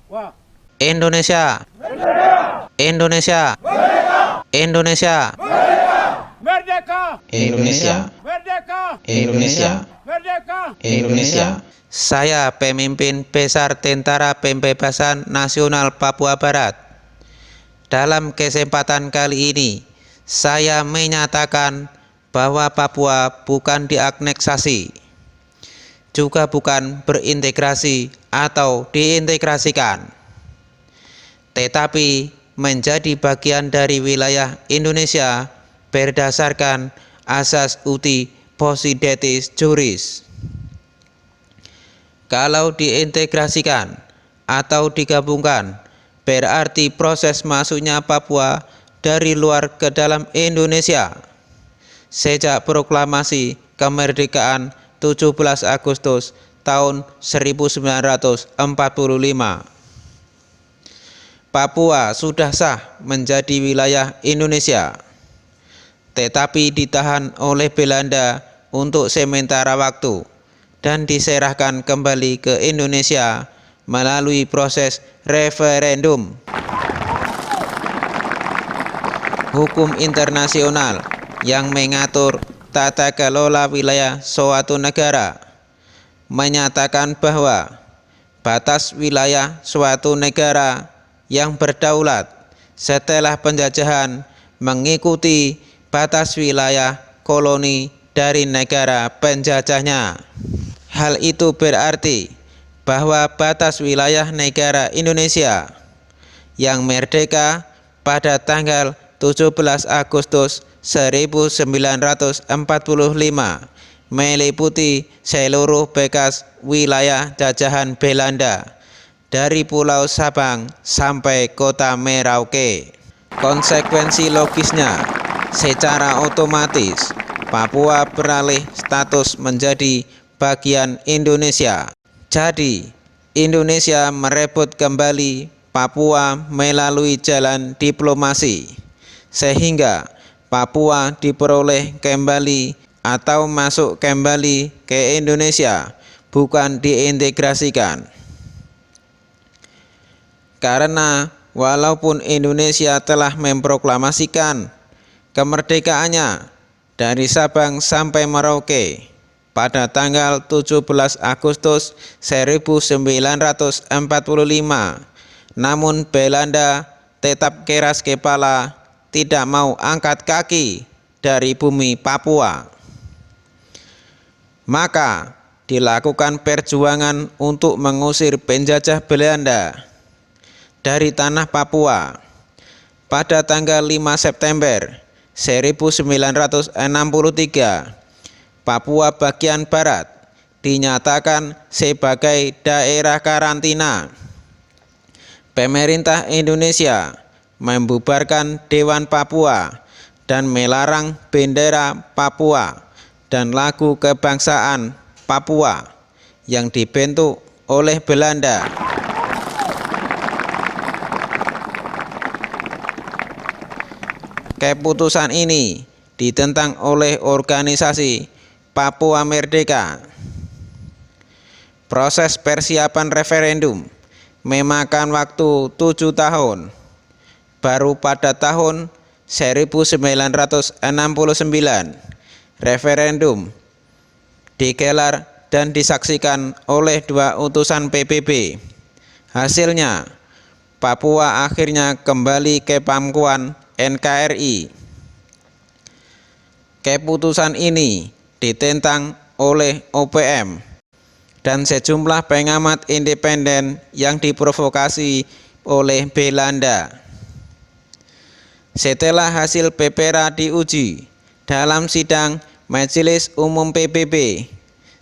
Wah. Indonesia, Indonesia, Indonesia, Merdeka! Indonesia, Merdeka! Indonesia, Merdeka! Indonesia. Saya pemimpin besar Tentara Pembebasan Nasional Papua Barat. Dalam kesempatan kali ini, saya menyatakan bahwa Papua bukan dianeksasi, juga bukan berintegrasi atau diintegrasikan, tetapi menjadi bagian dari wilayah Indonesia berdasarkan asas uti possidetis juris. Kalau diintegrasikan atau digabungkan, berarti proses masuknya Papua dari luar ke dalam Indonesia sejak proklamasi kemerdekaan 17 Agustus tahun 1945. Papua sudah sah menjadi wilayah Indonesia, tetapi ditahan oleh Belanda untuk sementara waktu dan diserahkan kembali ke Indonesia melalui proses referendum. Hukum internasional yang mengatur tata kelola wilayah suatu negara menyatakan bahwa batas wilayah suatu negara yang berdaulat setelah penjajahan mengikuti batas wilayah koloni dari negara penjajahnya. Hal itu berarti bahwa batas wilayah negara Indonesia yang merdeka pada tanggal 17 Agustus 1945 meliputi seluruh bekas wilayah jajahan Belanda dari Pulau Sabang sampai Kota Merauke. Konsekuensi logisnya, secara otomatis Papua beralih status menjadi bagian Indonesia. Jadi, Indonesia merebut kembali Papua melalui jalan diplomasi, sehingga Papua diperoleh kembali atau masuk kembali ke Indonesia, bukan diintegrasikan. Karena walaupun Indonesia telah memproklamasikan kemerdekaannya dari Sabang sampai Merauke pada tanggal 17 Agustus 1945, namun Belanda tetap keras kepala tidak mau angkat kaki dari bumi Papua. Maka dilakukan perjuangan untuk mengusir penjajah Belanda dari tanah Papua. Pada tanggal 5 September 1963, Papua bagian Barat dinyatakan sebagai daerah karantina. Pemerintah Indonesia membubarkan Dewan Papua dan melarang bendera Papua dan lagu kebangsaan Papua yang dibentuk oleh Belanda. Keputusan ini ditentang oleh organisasi Papua Merdeka. Proses persiapan referendum memakan waktu 7 tahun. Baru pada tahun 1969 referendum digelar dan disaksikan oleh 2 utusan PBB. Hasilnya, Papua akhirnya kembali ke pangkuan NKRI. Keputusan ini ditentang oleh OPM dan sejumlah pengamat independen yang diprovokasi oleh Belanda. Setelah hasil PPRA diuji dalam sidang Majelis Umum PBB,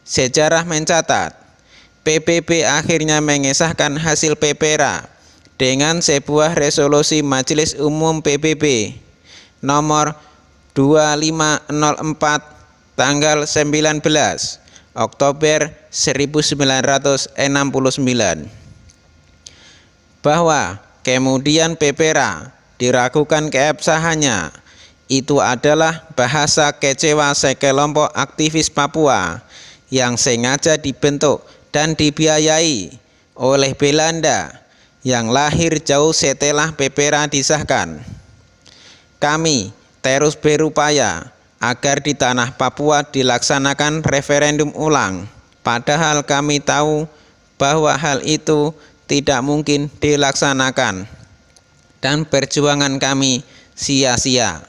sejarah mencatat PBB akhirnya mengesahkan hasil PPRA dengan sebuah resolusi Majelis Umum PBB nomor 2504 tanggal 19 Oktober 1969, bahwa kemudian PPRA diragukan keabsahannya. Itu adalah bahasa kecewa sekelompok aktivis Papua yang sengaja dibentuk dan dibiayai oleh Belanda yang lahir jauh setelah PPRA disahkan. Kami terus berupaya agar di tanah Papua dilaksanakan referendum ulang, padahal kami tahu bahwa hal itu tidak mungkin dilaksanakan dan perjuangan kami sia-sia.